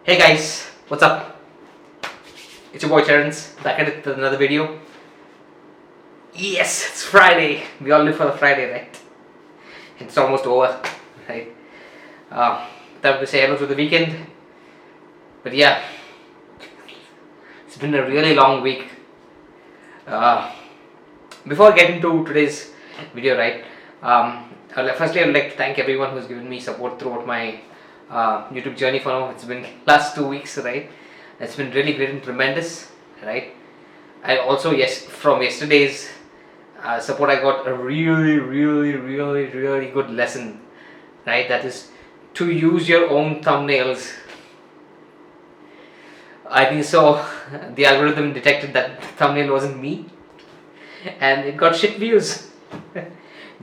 Hey guys, what's up? It's your boy Terrence back at it with another video. Yes, it's Friday. We all live for the Friday, right? It's almost over, right? Time to say hello to the weekend. But yeah, it's been a really long week. Uh, Before I get into today's video, right? Firstly, I would like to thank everyone who's given me support throughout my YouTube journey. For now, it's been last 2 weeks, right? It's been really great and tremendous, right? I also, yes, from yesterday's support, I got a really good lesson, right? That is to use your own thumbnails. I think so. The algorithm detected that the thumbnail wasn't me, and it got shit views.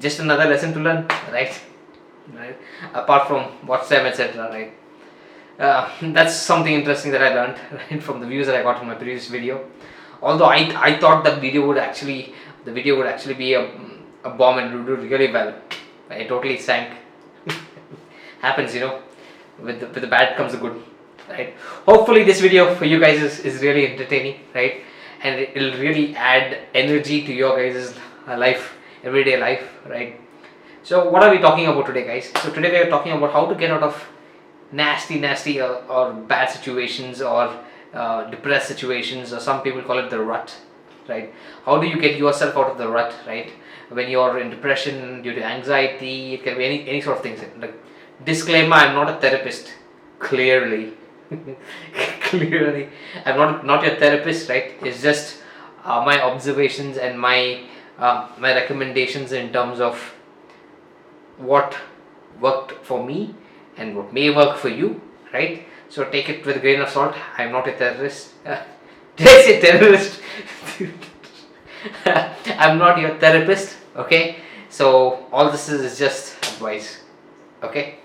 Just another lesson to learn, right? Right. Apart from WhatsApp, etc. Right. That's something interesting that I learned right, from the views that I got from my previous video. Although I thought that the video would actually be a bomb and would do really well. It totally sank. Happens, with the bad comes the good, right? Hopefully this video for you guys is really entertaining, right? And it'll really add energy to your guys' life, everyday life, right? So what are we talking about today, guys? So today we are talking about how to get out of nasty or bad situations or depressed situations, or some people call it the rut, right? How do you get yourself out of the rut, right? When you're in depression due to anxiety, it can be any sort of things. Like, disclaimer: I'm not a therapist. Clearly, clearly, I'm not your therapist, right? It's just my observations and my recommendations in terms of what worked for me and what may work for you, right? So take it with a grain of salt. I'm not a terrorist. Did I say terrorist? I'm not your therapist, okay? So all this is just advice, okay?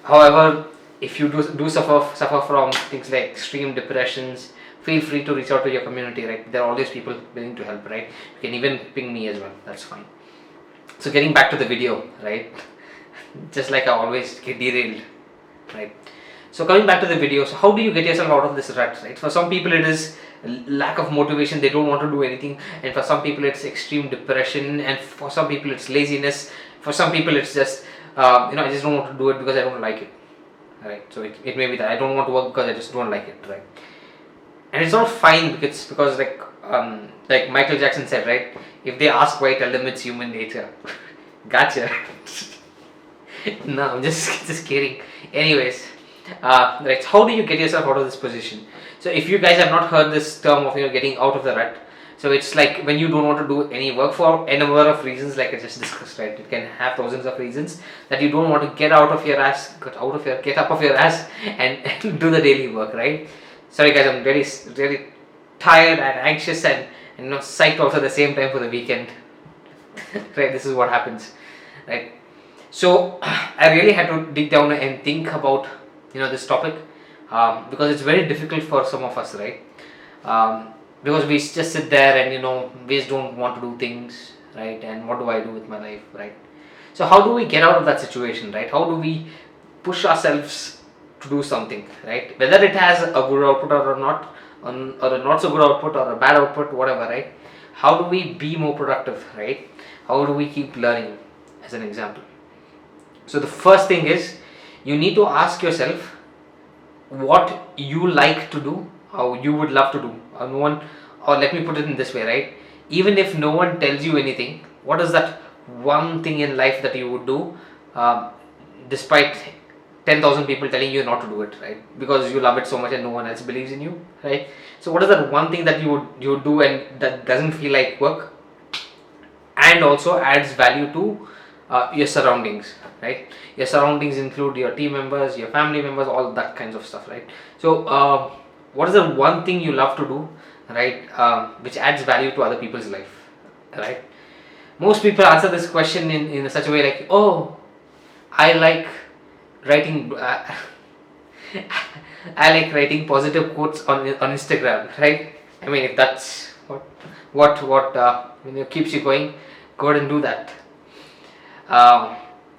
However, if you do suffer from things like extreme depressions, feel free to reach out to your community, right? There are always people willing to help, right? You can even ping me as well. That's fine. So getting back to the video, right? Just like I always get derailed, right? So coming back to the video, so how do you get yourself out of this rut, right? For some people it is lack of motivation, they don't want to do anything, and for some people it's extreme depression, and for some people it's laziness, for some people it's just I just don't want to do it because I don't like it, right? So it may be that I don't want to work because I just don't like it, right? And it's not fine because like Michael Jackson said, right? If they ask why, tell them it's human nature. Gotcha. No, I'm just kidding. Anyways, right. How do you get yourself out of this position? So if you guys have not heard this term of getting out of the rut, so it's like when you don't want to do any work for a number of reasons, like I just discussed, right? It can have thousands of reasons that you don't want to get out of your ass, get up of your ass, and do the daily work, right? Sorry guys, I'm really tired and anxious and psyched also at the same time for the weekend. Right, this is what happens, right? So I really had to dig down and think about this topic, because it's very difficult for some of us, right? Because we just sit there and we just don't want to do things, right? And what do I do with my life, right? So how do we get out of that situation, right? How do we push ourselves to do something, right? Whether it has a good output or not, or a not so good output or a bad output, whatever, right? How do we be more productive, right? How do we keep learning, as an example? So the first thing is, you need to ask yourself what you like to do, how you would love to do. Or let me put it in this way, right? Even if no one tells you anything, what is that one thing in life that you would do, despite 10,000 people telling you not to do it, right? Because you love it so much and no one else believes in you, right? So what is that one thing that you would do and that doesn't feel like work, and also adds value to your surroundings, right? Your surroundings include your team members, your family members, all that kinds of stuff, right? So what is the one thing you love to do, right, which adds value to other people's life, right? Most people answer this question in such a way like, oh, I like writing I like writing positive quotes on Instagram, right? I mean, if that's what keeps you going, go ahead and do that.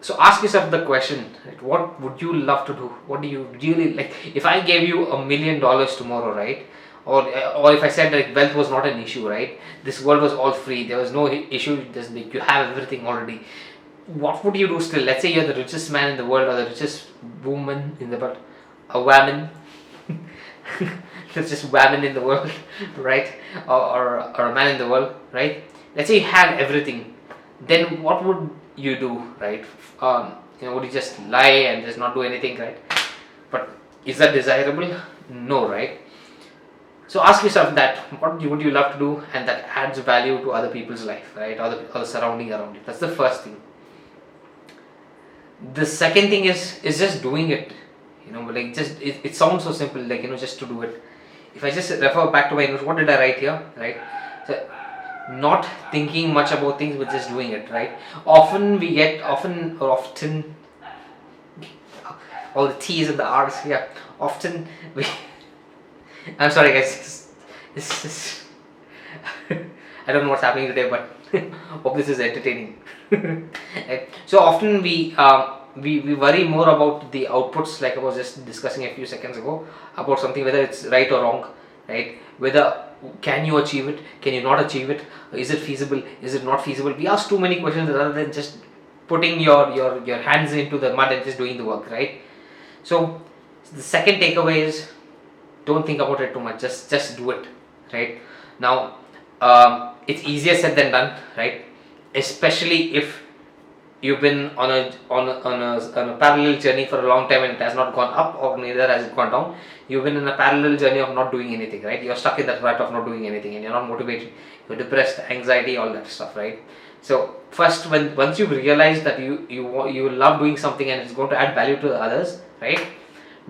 So ask yourself the question, right? What would you love to do? What do you really like? If I gave you $1 million tomorrow, right? Or if I said that wealth was not an issue, right? This world was all free. There was no issue. There's like, you have everything already. What would you do still? Let's say you're the richest man in the world or the richest woman in the world, a woman, the richest woman in the world, right? Or a man in the world, right? Let's say you have everything. Then what would you do, right? Would you just lie and just not do anything, right? But is that desirable? No, right? So ask yourself that what would you love to do, and that adds value to other people's life, right? Or the surrounding around it. That's the first thing. The second thing is just doing it. Like just it sounds so simple, like just to do it. If I just refer back to my notes, what did I write here, right? So not thinking much about things but just doing it, right? Often all the T's and the R's, yeah. Often we I'm sorry guys, this I don't know what's happening today, but hope this is entertaining. Right? So often we worry more about the outputs, like I was just discussing a few seconds ago, about something, whether it's right or wrong, right? Whether can you achieve it, can you not achieve it, is it feasible, is it not feasible? We ask too many questions rather than just putting your hands into the mud and just doing the work, right? So the second takeaway is, don't think about it too much, just do it, right? Now it's easier said than done, right? Especially if you've been on a parallel journey for a long time and it has not gone up, or neither has it gone down. You've been in a parallel journey of not doing anything, right? You're stuck in that rut of not doing anything and you're not motivated, you're depressed, anxiety, all that stuff, right? So first, once you've realized that you love doing something and it's going to add value to others, right?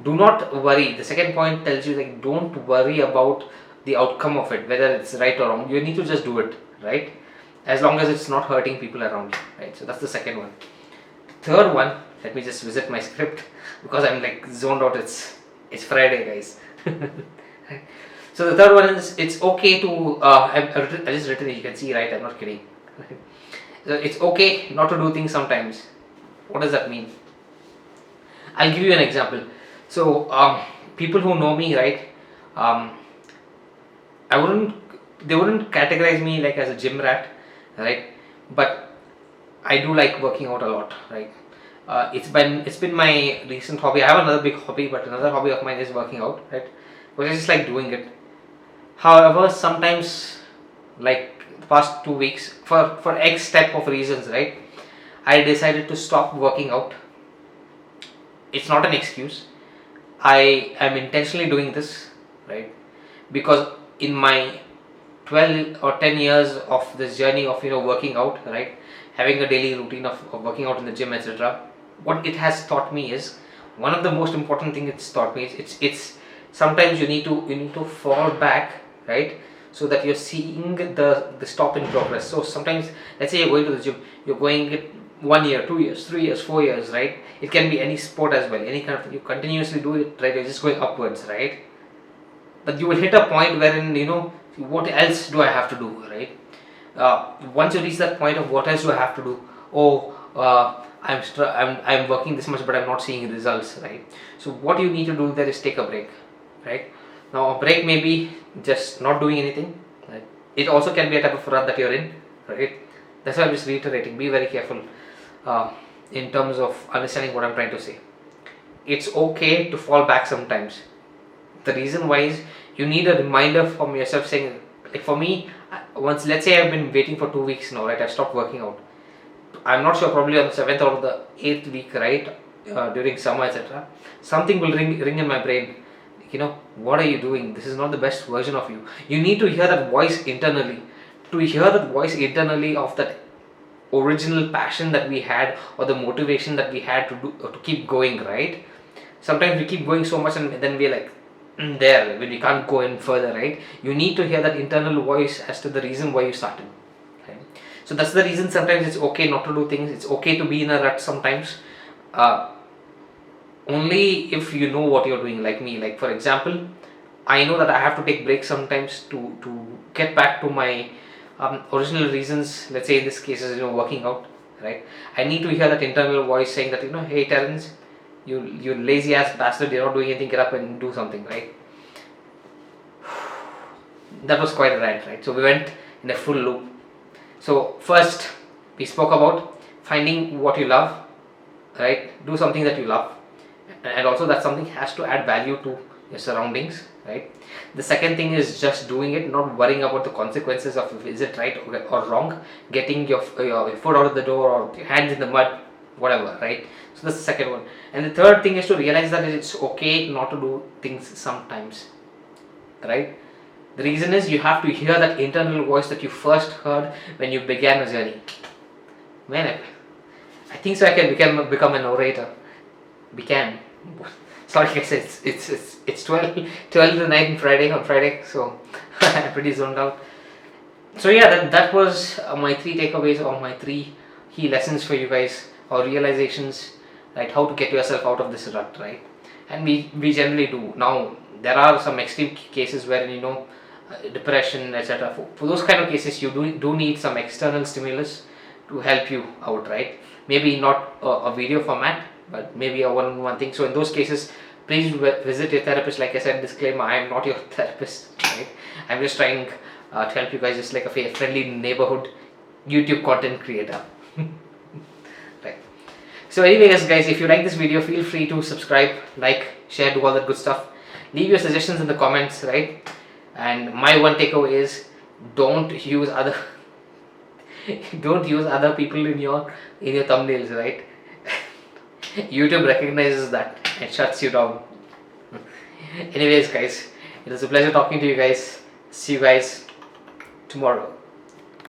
Do not worry. The second point tells you, like, don't worry about the outcome of it, whether it's right or wrong. You need to just do it, right? As long as it's not hurting people around you, right? So that's the second one. Third one, let me just visit my script because I'm like zoned out. It's Friday, guys. Right? So the third one is, it's okay to I just written it. You can see, right? I'm not kidding. So it's okay not to do things sometimes. What does that mean? I'll give you an example. So people who know me, right? I wouldn't They wouldn't categorize me like as a gym rat, right? But I do like working out a lot, right? It's been my recent hobby. I have another big hobby, but another hobby of mine is working out, right? But I just like doing it. However, sometimes, like the past 2 weeks, for X step of reasons, right, I decided to stop working out. It's not an excuse. I am intentionally doing this, right? Because in my 12 or 10 years of this journey of working out, right, having a daily routine of working out in the gym, etc., what it has taught me is, one of the most important thing it's taught me is, it's sometimes you need to fall back, right, so that you're seeing the stop in progress. So sometimes, let's say you're going to the gym, you're going it 1 year, 2 years, 3 years, 4 years, right? It can be any sport as well, any kind of thing. You continuously do it, right? You're just going upwards, right? But you will hit a point wherein what else do I have to do, right? Once you reach that point of what else do I have to do, oh, I'm working this much but I'm not seeing results, right? So what you need to do there is take a break, right? Now a break may be just not doing anything, right? It also can be a type of rut that you're in, right? That's why I'm just reiterating, be very careful in terms of understanding what I'm trying to say. It's okay to fall back sometimes. The reason why is, you need a reminder from yourself saying, like for me, once, let's say I've been waiting for 2 weeks now, right? I've stopped working out. I'm not sure, probably on the 7th or the 8th week, right? During summer, etc. Something will ring in my brain. What are you doing? This is not the best version of you. You need to hear that voice internally. To hear that voice internally of that original passion that we had, or the motivation that we had to keep going, right? Sometimes we keep going so much and then we're like, there, when we can't go in further, right? You need to hear that internal voice as to the reason why you started, right? So that's the reason sometimes it's okay not to do things. It's okay to be in a rut sometimes, only if you know what you're doing. Like me, like for example, I know that I have to take breaks sometimes to get back to my original reasons. Let's say in this case is working out, right? I need to hear that internal voice saying that, hey Terence, you lazy ass bastard, you're not doing anything, get up and do something, right? That was quite a rant, right? So we went in a full loop. So first we spoke about finding what you love, right? Do something that you love, and also that something has to add value to your surroundings, right? The second thing is just doing it, not worrying about the consequences of is it right or wrong, getting your foot out of the door or your hands in the mud, whatever, right? So that's the second one. And the third thing is to realize that it's okay not to do things sometimes, right? The reason is you have to hear that internal voice that you first heard when you began a journey. Man, I think so I can become an orator. Began. Sorry guys, it's 12 to 9 Friday on Friday, so I'm pretty zoned out. So yeah, that was my 3 takeaways or my 3 key lessons for you guys, or realizations, right? How to get yourself out of this rut, right? And we generally do. Now there are some extreme cases where depression, etc. For those kind of cases, you do need some external stimulus to help you out, right? Maybe not a video format, but maybe a one-on-one thing. So in those cases, please visit your therapist. Like I said, disclaimer: I am not your therapist, right? I'm just trying to help you guys, just like a friendly neighborhood YouTube content creator. Right. So anyways guys, if you like this video, feel free to subscribe, like, share, do all that good stuff. Leave your suggestions in the comments, right? And my one takeaway is don't use other don't use other people in your thumbnails, right? YouTube recognizes that and shuts you down. Anyways guys, it was a pleasure talking to you guys. See you guys tomorrow.